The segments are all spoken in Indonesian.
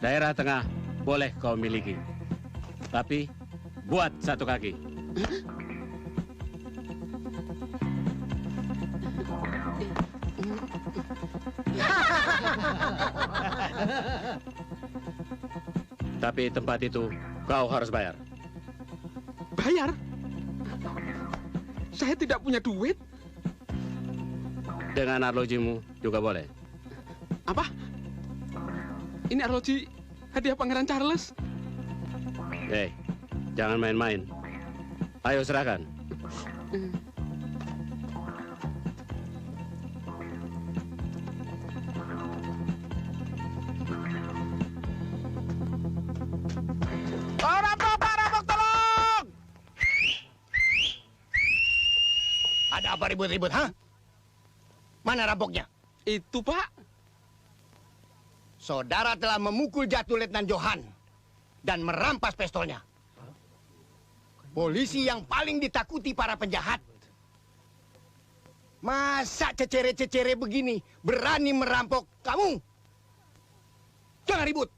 Daerah tengah boleh kau miliki. Tapi buat satu kaki. Tapi tempat itu kau harus bayar. Bayar? Saya tidak punya duit. Dengan arlojimu juga boleh. Apa? Ini arloji hadiah Pangeran Charles. Jangan main-main. Ayo serahkan. Rampok, tolong! Ada apa ribut-ribut, ha? Mana rampoknya? Itu, Pak. Saudara telah memukul jatuh Letnan Johan dan merampas pistolnya. Polisi yang paling ditakuti para penjahat. Masa cecere-cecere begini berani merampok kamu? Jangan ribut.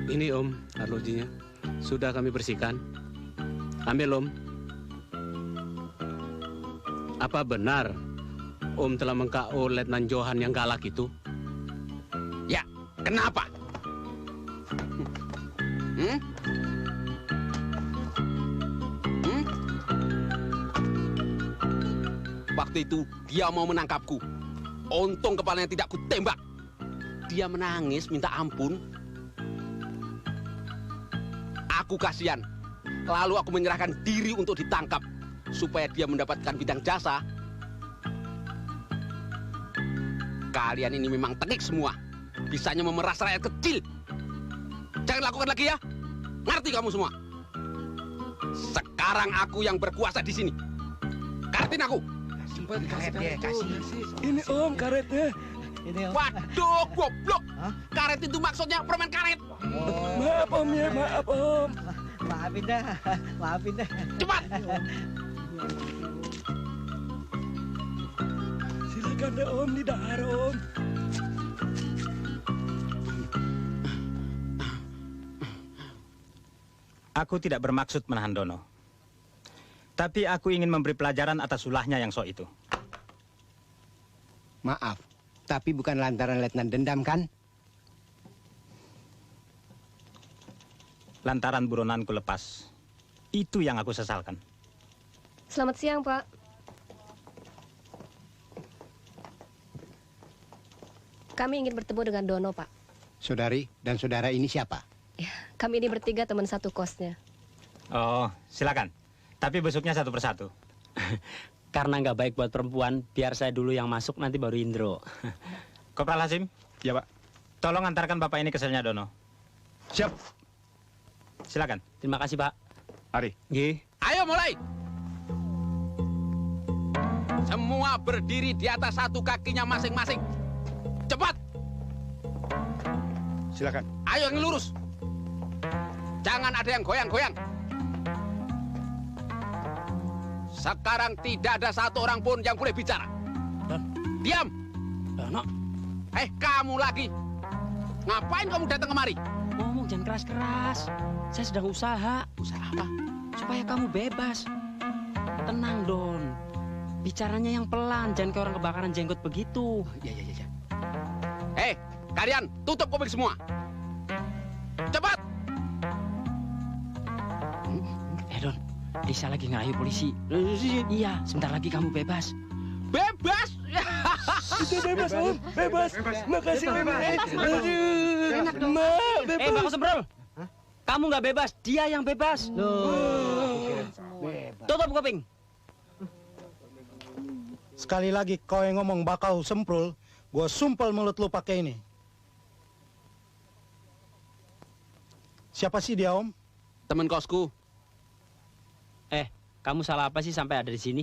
Ini Om, arlojinya. Sudah kami bersihkan. Ambil Om. Apa benar Om telah meng-KO Letnan Johan yang galak itu? Ya, kenapa? Waktu itu dia mau menangkapku. Untung kepalanya tidak kutembak. Dia menangis minta ampun. Aku kasihan. Lalu aku menyerahkan diri untuk ditangkap supaya dia mendapatkan bidang jasa. Kalian ini memang teknik semua. Bisanya memeras rakyat kecil. Jangan lakukan lagi ya. Ngerti kamu semua? Sekarang aku yang berkuasa di sini. Karetin aku. Karetnya kasih. Ini Om karetnya. Ini Om. Waduh, goblok. Karet itu maksudnya permen karet. Maaf Om ya, maaf Om. Maafin dah. Maafin dah. Cepat. Silakan deh Om, didahar Om. Aku tidak bermaksud menahan Dono. Tapi aku ingin memberi pelajaran atas ulahnya yang sok itu. Maaf, tapi bukan lantaran Letnan dendam kan? Lantaran buronanku lepas. Itu yang aku sesalkan. Selamat siang, Pak. Kami ingin bertemu dengan Dono, Pak. Saudari dan saudara ini siapa? Ya, kami ini bertiga teman satu kosnya. Oh, silakan. Tapi besuknya satu persatu. Karena nggak baik buat perempuan, biar saya dulu yang masuk, nanti baru Indro. Kopral Hasim. Ya Pak. Tolong antarkan Bapak ini ke selnya Dono. Siap. Silakan. Terima kasih, Pak. Ari. Nggih. Ayo mulai. Semua berdiri di atas satu kakinya masing-masing. Cepat. Silakan. Ayo yang lurus. Jangan ada yang goyang-goyang. Sekarang tidak ada satu orang pun yang boleh bicara. Diam. Dono. Kamu lagi. Ngapain kamu datang kemari? Ngomong jangan keras-keras. Saya sedang usaha. Usaha apa? Supaya kamu bebas. Tenang, Don. Bicaranya yang pelan, jangan kayak orang kebakaran jenggot begitu. Ya. Kalian tutup kuping semua. Cepat. Don, Lisa lagi ngerayu polisi. Iya, sebentar lagi kamu bebas. Bebas? Itu bebas Om, bebas. Makasih Om. Enak dong. Bebas. Pak Sembrol. Kamu nggak bebas, dia yang bebas. Tutup kuping. Sekali lagi kau yang ngomong bakau semprul, gua sumpel mulut lu pakai ini. Siapa sih dia Om? Teman kosku. Kamu salah apa sih sampai ada di sini?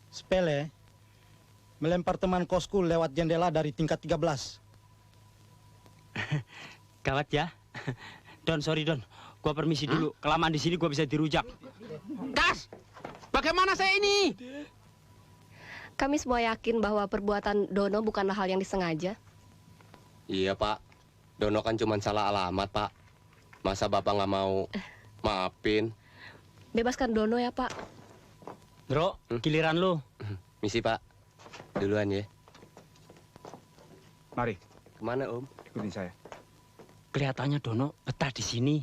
Sepele. Melempar teman kosku lewat jendela dari tingkat 13. Gawat ya. Don, sorry Don. Gua permisi dulu. Kelamaan di sini gua bisa dirujak. Kas, bagaimana saya ini? Kami semua yakin bahwa perbuatan Dono bukanlah hal yang disengaja. Iya, Pak. Dono kan cuma salah alamat, Pak. Masa Bapak nggak mau maafin? Bebaskan Dono ya, Pak. Bro, giliran lu. Misi, Pak. Duluan ya. Mari, Kemana, Om? ikutin saya. Kelihatannya Dono betah di sini.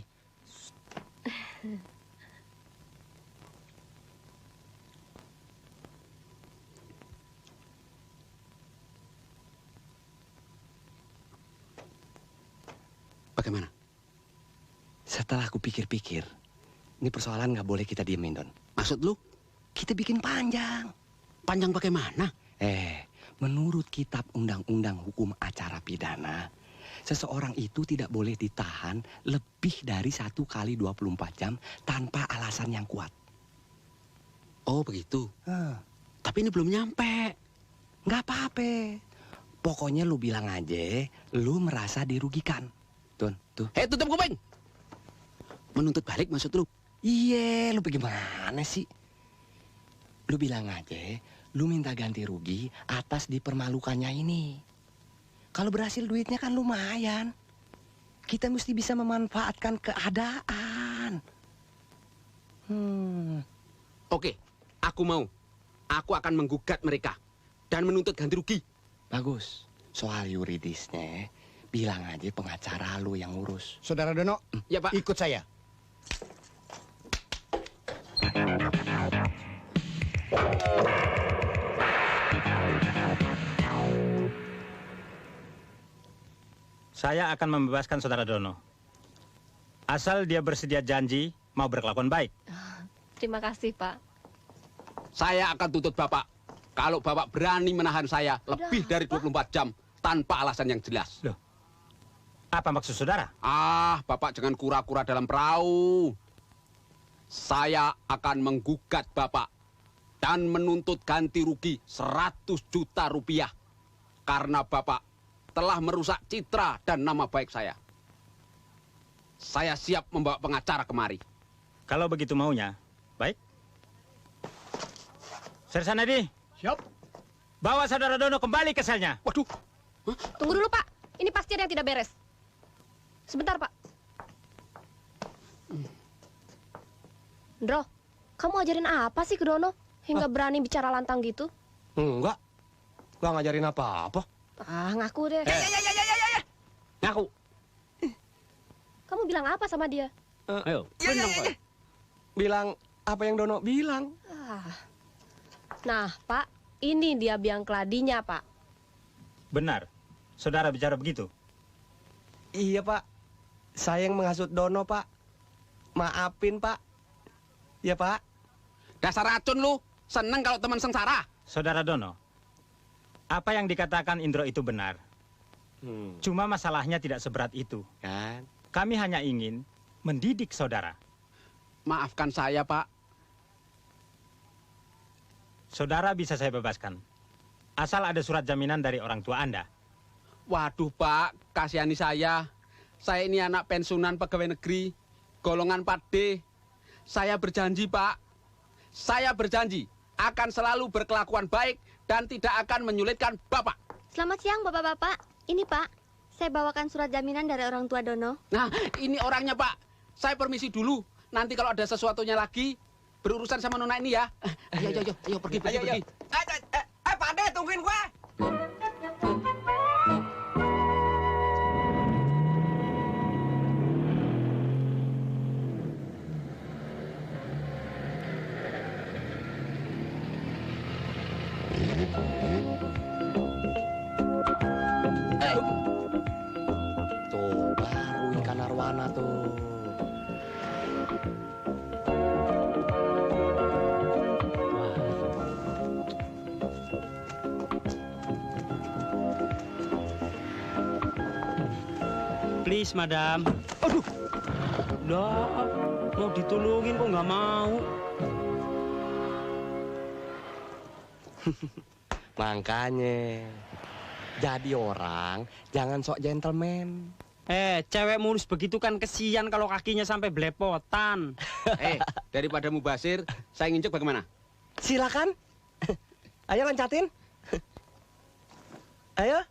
Bagaimana? Setelah aku pikir-pikir, ini persoalan nggak boleh kita diemin, Don. Maksud lu? Kita bikin panjang. Panjang bagaimana? Menurut Kitab Undang-Undang Hukum Acara Pidana, seseorang itu tidak boleh ditahan lebih dari 1 kali 24 jam tanpa alasan yang kuat. Oh, begitu. Tapi ini belum nyampe. Nggak apa-apa. Pokoknya lu bilang aja, lu merasa dirugikan. Don, tuh. Tutup kuping. Menuntut balik maksud lu? Iya, lu bagaimana sih? Lu bilang aja, lu minta ganti rugi atas dipermalukannya ini. Kalau berhasil duitnya kan lumayan. Kita mesti bisa memanfaatkan keadaan. Oke, aku mau. Aku akan menggugat mereka dan menuntut ganti rugi. Bagus. Soal yuridisnya, bilang aja pengacara lu yang urus. Saudara Dono, Ya, Pak. ikut saya. Saya akan membebaskan saudara Dono. Asal dia bersedia janji mau berkelakuan baik. Terima kasih, Pak. Saya akan tuntut Bapak. Kalau Bapak berani menahan saya lebih dari 24 jam tanpa alasan yang jelas. Loh, apa maksud saudara? Bapak jangan kura-kura dalam perahu. Saya akan menggugat Bapak dan menuntut ganti rugi 100 juta rupiah. Karena Bapak telah merusak citra dan nama baik saya. Saya siap membawa pengacara kemari. Kalau begitu maunya, baik. Sersan Edi, Siap. bawa saudara Dono kembali ke selnya. Waduh, Tunggu dulu, Pak. Ini pasti ada yang tidak beres. Sebentar, Pak. Ndro, kamu ajarin apa sih ke Dono? Hingga berani bicara lantang gitu? Enggak. Gua ngajarin apa-apa. Ngaku deh. ngaku. Kamu bilang apa sama dia? Ayo, Bilang apa yang Dono bilang. Nah, Pak, ini dia biang keladinya, Pak. Benar, saudara bicara begitu. Iya, Pak. Saya yang menghasut Dono, Pak. Maafin, Pak. Iya, Pak. Dasar racun lu. Seneng kalau teman sengsara. Saudara Dono, apa yang dikatakan Indro itu benar. Cuma masalahnya tidak seberat itu. Kan? Kami hanya ingin mendidik saudara. Maafkan saya, Pak. Saudara bisa saya bebaskan. Asal ada surat jaminan dari orang tua Anda. Waduh, Pak. Kasihani saya. Saya ini anak pensiunan pegawai negeri. Golongan 4D. Saya berjanji, Pak. Saya berjanji akan selalu berkelakuan baik dan tidak akan menyulitkan Bapak. Selamat siang, Bapak-bapak. Ini, Pak. Saya bawakan surat jaminan dari orang tua Dono. Nah, ini orangnya, Pak. Saya permisi dulu. Nanti kalau ada sesuatunya lagi, berurusan sama nona ini ya. Ayo, pergi. Pak Ade, tungguin gua. Tuh, baru ikan arwana tuh. please, madam. Aduh, udah mau ditolongin kok nggak mau. Makanya, jadi orang jangan sok gentleman. Cewek mulus begitu kan kesian kalau kakinya sampai belepotan. Daripada mubazir, saya nginjek bagaimana? Silakan. Ayo loncatin. Ayo.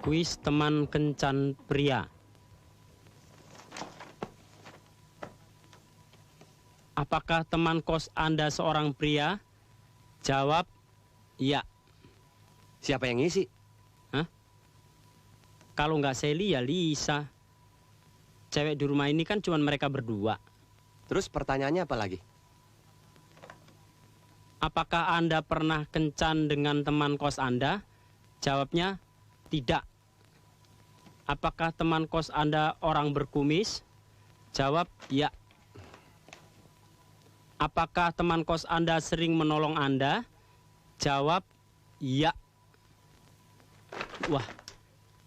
Kuis teman kencan pria. Apakah teman kos Anda seorang pria? Jawab, ya. Siapa yang ngisi? Hah? Kalau nggak Sally ya Lisa. Cewek di rumah ini kan cuma mereka berdua. Terus pertanyaannya apa lagi? Apakah Anda pernah kencan dengan teman kos Anda? Jawabnya, tidak. Apakah teman kos Anda orang berkumis? Jawab, ya. Apakah teman kos Anda sering menolong Anda? Jawab, ya. Wah,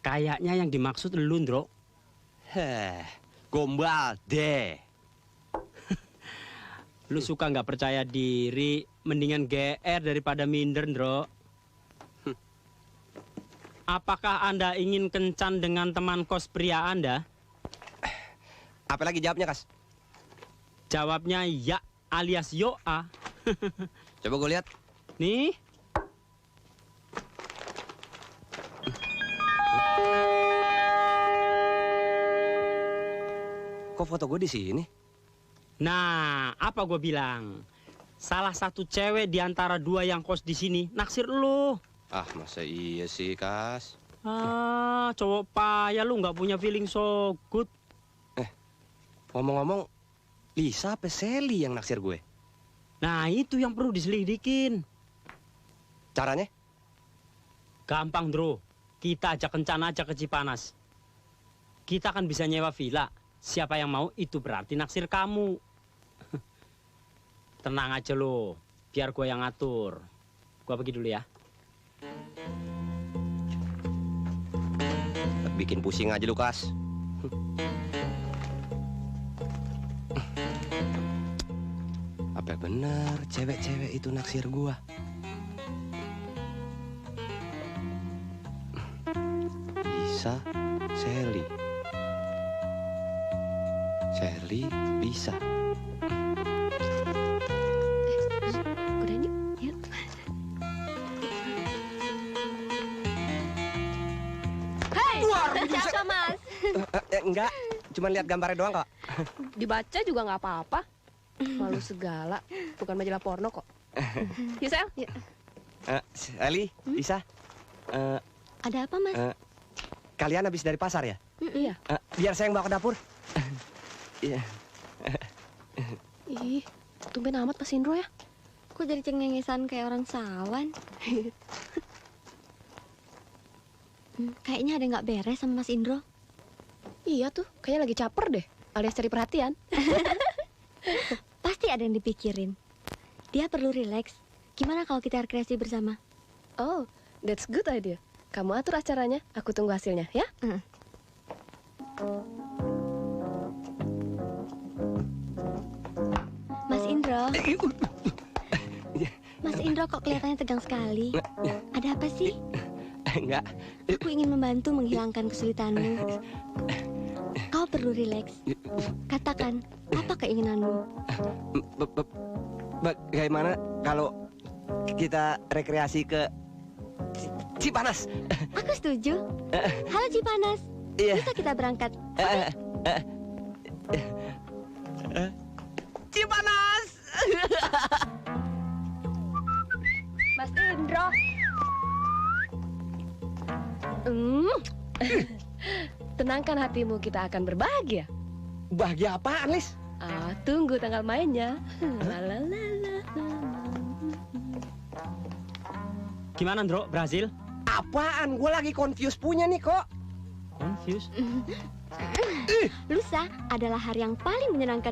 kayaknya yang dimaksud elu, Ndro. Gombal deh. Lu suka nggak percaya diri, mendingan GR daripada minder, Ndro. Apakah Anda ingin kencan dengan teman kos pria Anda? Apalagi jawabnya, Kas? Jawabnya ya alias yoa. Coba gue lihat. Nih. Kok foto gue di sini? Nah, apa gue bilang? Salah satu cewek di antara dua yang kos di sini naksir lu. Ah, masa iya sih, Kas? Ah, cowok payah lu nggak punya feeling so good. Ngomong-ngomong, Lisa apa Sally yang naksir gue? Nah, itu yang perlu diselidikin. Caranya? Gampang, Bro. Kita ajak kencan aja ke Cipanas. Kita kan bisa nyewa villa. Siapa yang mau, itu berarti naksir kamu. Tenang aja lo, biar gue yang ngatur. Gue pergi dulu ya. Bikin pusing aja lu, Kas. Apa benar cewek-cewek itu naksir gua? Lisa, Sally. Sally, Lisa. Udah yuk, yuk. Hei, siapa mas? Enggak, cuma lihat gambarnya doang kok. Dibaca juga nggak apa-apa. Malu segala, bukan majalah porno kok. Yuk, Sel. Yuk. Sally, Lisa. Ada apa, Mas? Kalian habis dari pasar ya? Iya. Biar saya yang bawa ke dapur. Iya. Ih, tumben amat Mas Indro ya. Kok jadi cengengesan kayak orang sawan? Kayaknya ada yang nggak beres sama Mas Indro. Iya tuh, kayaknya lagi caper deh, alias cari perhatian. Pasti ada yang dipikirin. Dia perlu rileks. Gimana kalau kita rekreasi bersama? Oh, that's good idea. Kamu atur acaranya, aku tunggu hasilnya, ya? Mas Indro. Mas Indro kok kelihatannya tegang sekali. Ada apa sih? Enggak. Aku ingin membantu menghilangkan kesulitanmu. Kau perlu rileks. Katakan, apa keinginanmu? Bagaimana kalau kita rekreasi ke Cipanas? Aku setuju. Halo Cipanas. Iya. Bisa kita berangkat? Cipanas. Mas Indro. Tenangkan hatimu, kita akan berbahagia. Bahagia apaan, Lis? Tunggu tanggal mainnya. Gimana, Ndro? Brazil? Apaan? Gue lagi confused punya nih kok. Confused? Lusa adalah hari yang paling menyenangkan